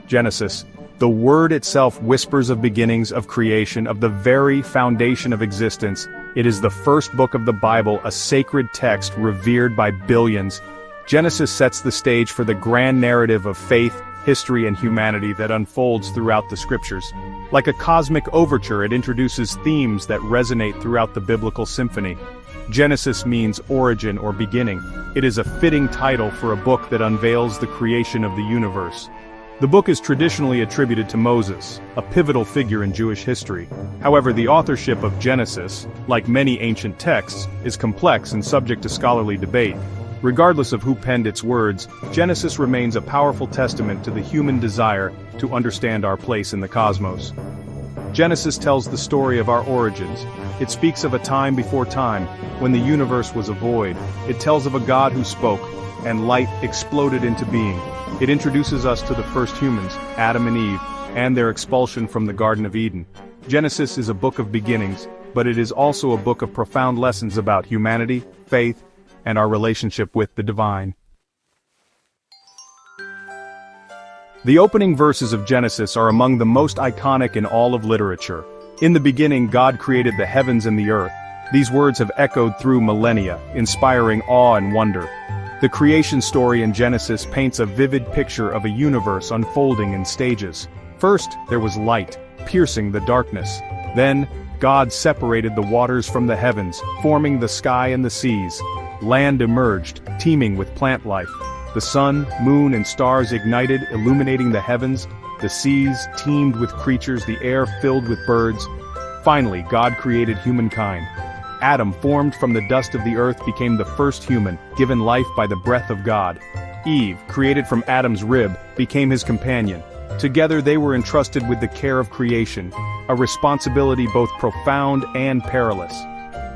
Genesis. The word itself whispers of beginnings, of creation, of the very foundation of existence. It is the first book of the Bible, a sacred text revered by billions. Genesis sets the stage for the grand narrative of faith, history, and humanity that unfolds throughout the scriptures. Like a cosmic overture, it introduces themes that resonate throughout the biblical symphony. Genesis means origin or beginning. It is a fitting title for a book that unveils the creation of the universe. The book is traditionally attributed to Moses, a pivotal figure in Jewish history. However, the authorship of Genesis, like many ancient texts, is complex and subject to scholarly debate. Regardless of who penned its words, Genesis remains a powerful testament to the human desire to understand our place in the cosmos. Genesis tells the story of our origins. It speaks of a time before time, when the universe was a void. It tells of a God who spoke, and light exploded into being. It introduces us to the first humans, Adam and Eve, and their expulsion from the Garden of Eden. Genesis is a book of beginnings, but it is also a book of profound lessons about humanity, faith, and our relationship with the divine. The opening verses of Genesis are among the most iconic in all of literature. In the beginning, God created the heavens and the earth. These words have echoed through millennia, inspiring awe and wonder. The creation story in Genesis paints a vivid picture of a universe unfolding in stages. First, there was light, piercing the darkness. Then, God separated the waters from the heavens, forming the sky and the seas. Land emerged, teeming with plant life. The sun, moon, and stars ignited, illuminating the heavens. The seas teemed with creatures, the air filled with birds. Finally, God created humankind. Adam, formed from the dust of the earth, became the first human, given life by the breath of God. Eve, created from Adam's rib, became his companion. Together they were entrusted with the care of creation, a responsibility both profound and perilous.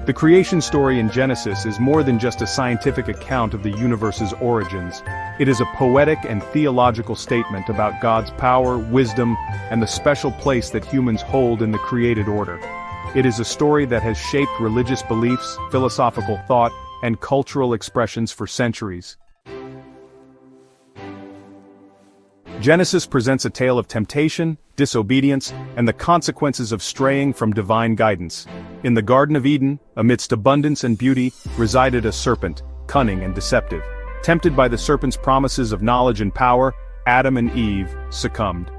The creation story in Genesis is more than just a scientific account of the universe's origins. It is a poetic and theological statement about God's power, wisdom, and the special place that humans hold in the created order. It is a story that has shaped religious beliefs, philosophical thought, and cultural expressions for centuries. Genesis presents a tale of temptation, disobedience, and the consequences of straying from divine guidance. In the Garden of Eden, amidst abundance and beauty, resided a serpent, cunning and deceptive. Tempted by the serpent's promises of knowledge and power, Adam and Eve succumbed.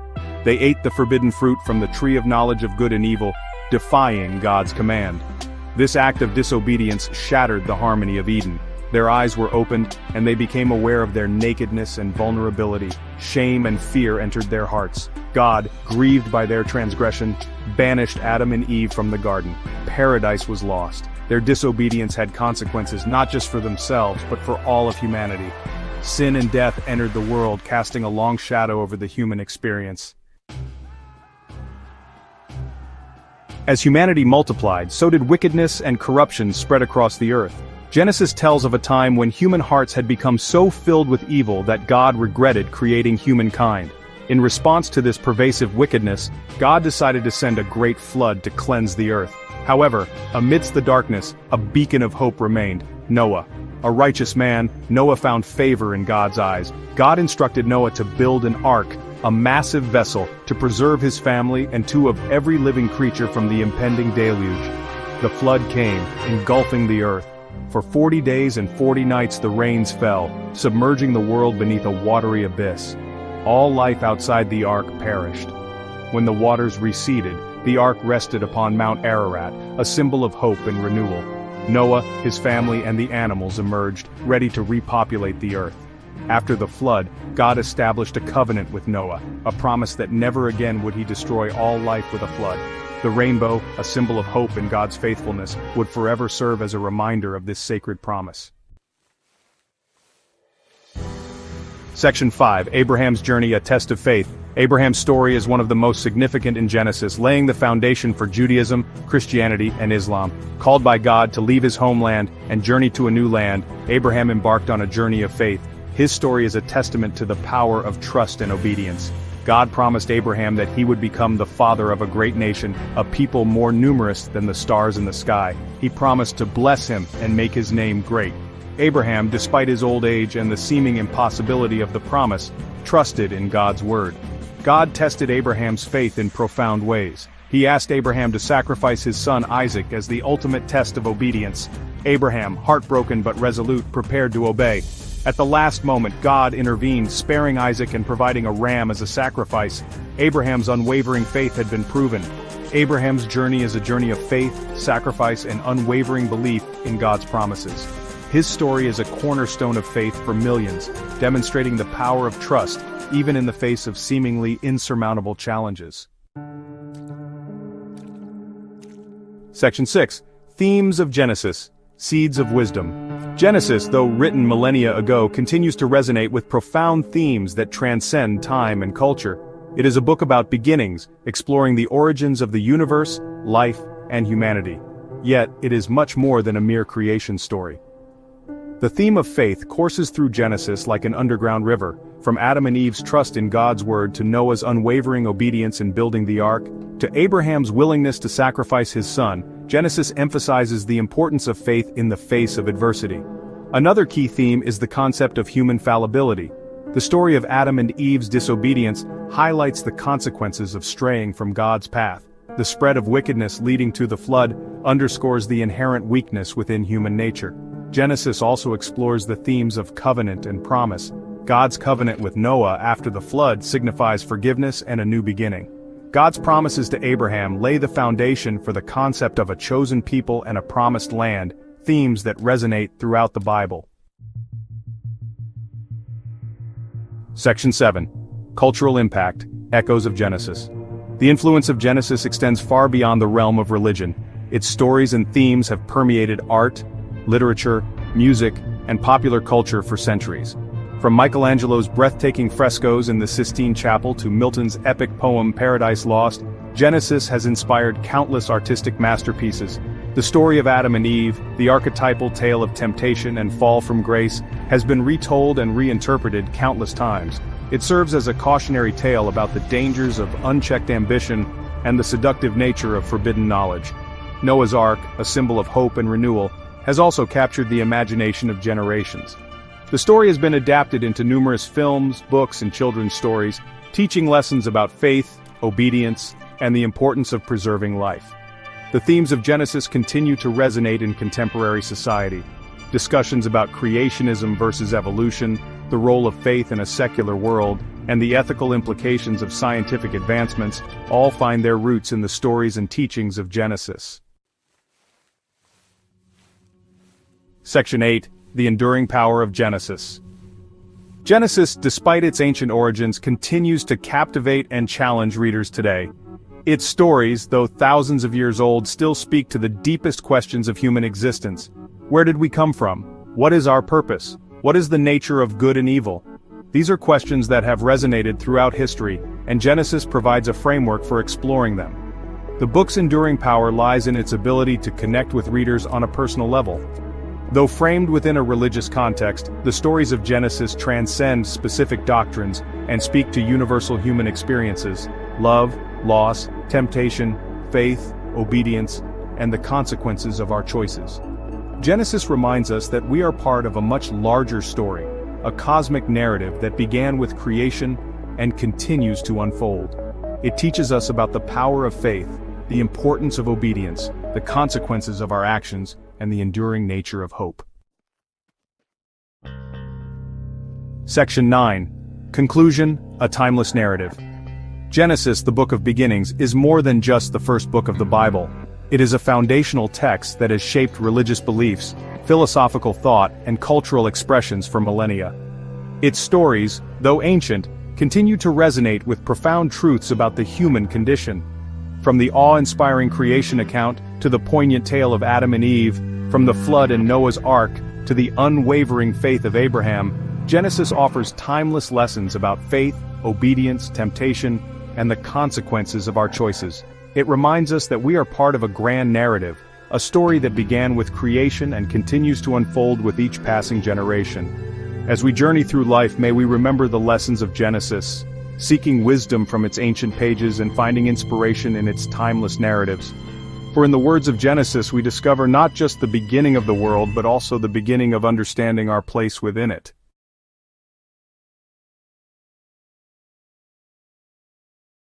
They ate the forbidden fruit from the tree of knowledge of good and evil, defying God's command. This act of disobedience shattered the harmony of Eden. Their eyes were opened, and they became aware of their nakedness and vulnerability. Shame and fear entered their hearts. God, grieved by their transgression, banished Adam and Eve from the garden. Paradise was lost. Their disobedience had consequences not just for themselves, but for all of humanity. Sin and death entered the world, casting a long shadow over the human experience. As humanity multiplied, so did wickedness and corruption spread across the earth. Genesis tells of a time when human hearts had become so filled with evil that God regretted creating humankind. In response to this pervasive wickedness, God decided to send a great flood to cleanse the earth. However, amidst the darkness, a beacon of hope remained: Noah. A righteous man, Noah found favor in God's eyes. God instructed Noah to build an ark, a massive vessel, to preserve his family and two of every living creature from the impending deluge. The flood came, engulfing the earth. For 40 days and 40 nights the rains fell, submerging the world beneath a watery abyss. All life outside the ark perished. When the waters receded, the ark rested upon Mount Ararat, a symbol of hope and renewal. Noah, his family, and the animals emerged, ready to repopulate the earth. After the flood, God established a covenant with Noah, a promise that never again would he destroy all life with a flood. The rainbow, a symbol of hope and God's faithfulness, would forever serve as a reminder of this sacred promise. Section 5. Abraham's Journey, a Test of Faith. Abraham's story is one of the most significant in Genesis, laying the foundation for Judaism, Christianity, and Islam. Called by God to leave his homeland and journey to a new land, Abraham embarked on a journey of faith. His story is a testament to the power of trust and obedience. God promised Abraham that he would become the father of a great nation, a people more numerous than the stars in the sky. He promised to bless him and make his name great. Abraham, despite his old age and the seeming impossibility of the promise, trusted in God's word. God tested Abraham's faith in profound ways. He asked Abraham to sacrifice his son Isaac as the ultimate test of obedience. Abraham, heartbroken but resolute, prepared to obey. At the last moment, God intervened, sparing Isaac and providing a ram as a sacrifice. Abraham's unwavering faith had been proven. Abraham's journey is a journey of faith, sacrifice, and unwavering belief in God's promises. His story is a cornerstone of faith for millions, demonstrating the power of trust, even in the face of seemingly insurmountable challenges. Section 6. Themes of Genesis. Seeds of Wisdom. Genesis, though written millennia ago, continues to resonate with profound themes that transcend time and culture. It is a book about beginnings, exploring the origins of the universe, life, and humanity. Yet, it is much more than a mere creation story. The theme of faith courses through Genesis like an underground river, from Adam and Eve's trust in God's word to Noah's unwavering obedience in building the ark, to Abraham's willingness to sacrifice his son. Genesis emphasizes the importance of faith in the face of adversity. Another key theme is the concept of human fallibility. The story of Adam and Eve's disobedience highlights the consequences of straying from God's path. The spread of wickedness leading to the flood underscores the inherent weakness within human nature. Genesis also explores the themes of covenant and promise. God's covenant with Noah after the flood signifies forgiveness and a new beginning. God's promises to Abraham lay the foundation for the concept of a chosen people and a promised land, themes that resonate throughout the Bible. Section 7. Cultural Impact. Echoes of Genesis. The influence of Genesis extends far beyond the realm of religion. Its stories and themes have permeated art, literature, music, and popular culture for centuries. From Michelangelo's breathtaking frescoes in the Sistine Chapel to Milton's epic poem Paradise Lost, Genesis has inspired countless artistic masterpieces. The story of Adam and Eve, the archetypal tale of temptation and fall from grace, has been retold and reinterpreted countless times. It serves as a cautionary tale about the dangers of unchecked ambition and the seductive nature of forbidden knowledge. Noah's Ark, a symbol of hope and renewal, has also captured the imagination of generations. The story has been adapted into numerous films, books, and children's stories, teaching lessons about faith, obedience, and the importance of preserving life. The themes of Genesis continue to resonate in contemporary society. Discussions about creationism versus evolution, the role of faith in a secular world, and the ethical implications of scientific advancements all find their roots in the stories and teachings of Genesis. Section 8. The Enduring Power of Genesis. Genesis, despite its ancient origins, continues to captivate and challenge readers today. Its stories, though thousands of years old, still speak to the deepest questions of human existence. Where did we come from? What is our purpose? What is the nature of good and evil? These are questions that have resonated throughout history, and Genesis provides a framework for exploring them. The book's enduring power lies in its ability to connect with readers on a personal level. Though framed within a religious context, the stories of Genesis transcend specific doctrines and speak to universal human experiences: love, loss, temptation, faith, obedience, and the consequences of our choices. Genesis reminds us that we are part of a much larger story, a cosmic narrative that began with creation and continues to unfold. It teaches us about the power of faith, the importance of obedience, the consequences of our actions, and the enduring nature of hope. Section 9. Conclusion, a timeless narrative. Genesis, the Book of Beginnings, is more than just the first book of the Bible. It is a foundational text that has shaped religious beliefs, philosophical thought, and cultural expressions for millennia. Its stories, though ancient, continue to resonate with profound truths about the human condition. From the awe-inspiring creation account to the poignant tale of Adam and Eve, from the flood and Noah's Ark to the unwavering faith of Abraham, Genesis offers timeless lessons about faith, obedience, temptation, and the consequences of our choices. It reminds us that we are part of a grand narrative, a story that began with creation and continues to unfold with each passing generation. As we journey through life, may we remember the lessons of Genesis, seeking wisdom from its ancient pages and finding inspiration in its timeless narratives. For in the words of Genesis we discover not just the beginning of the world but also the beginning of understanding our place within it.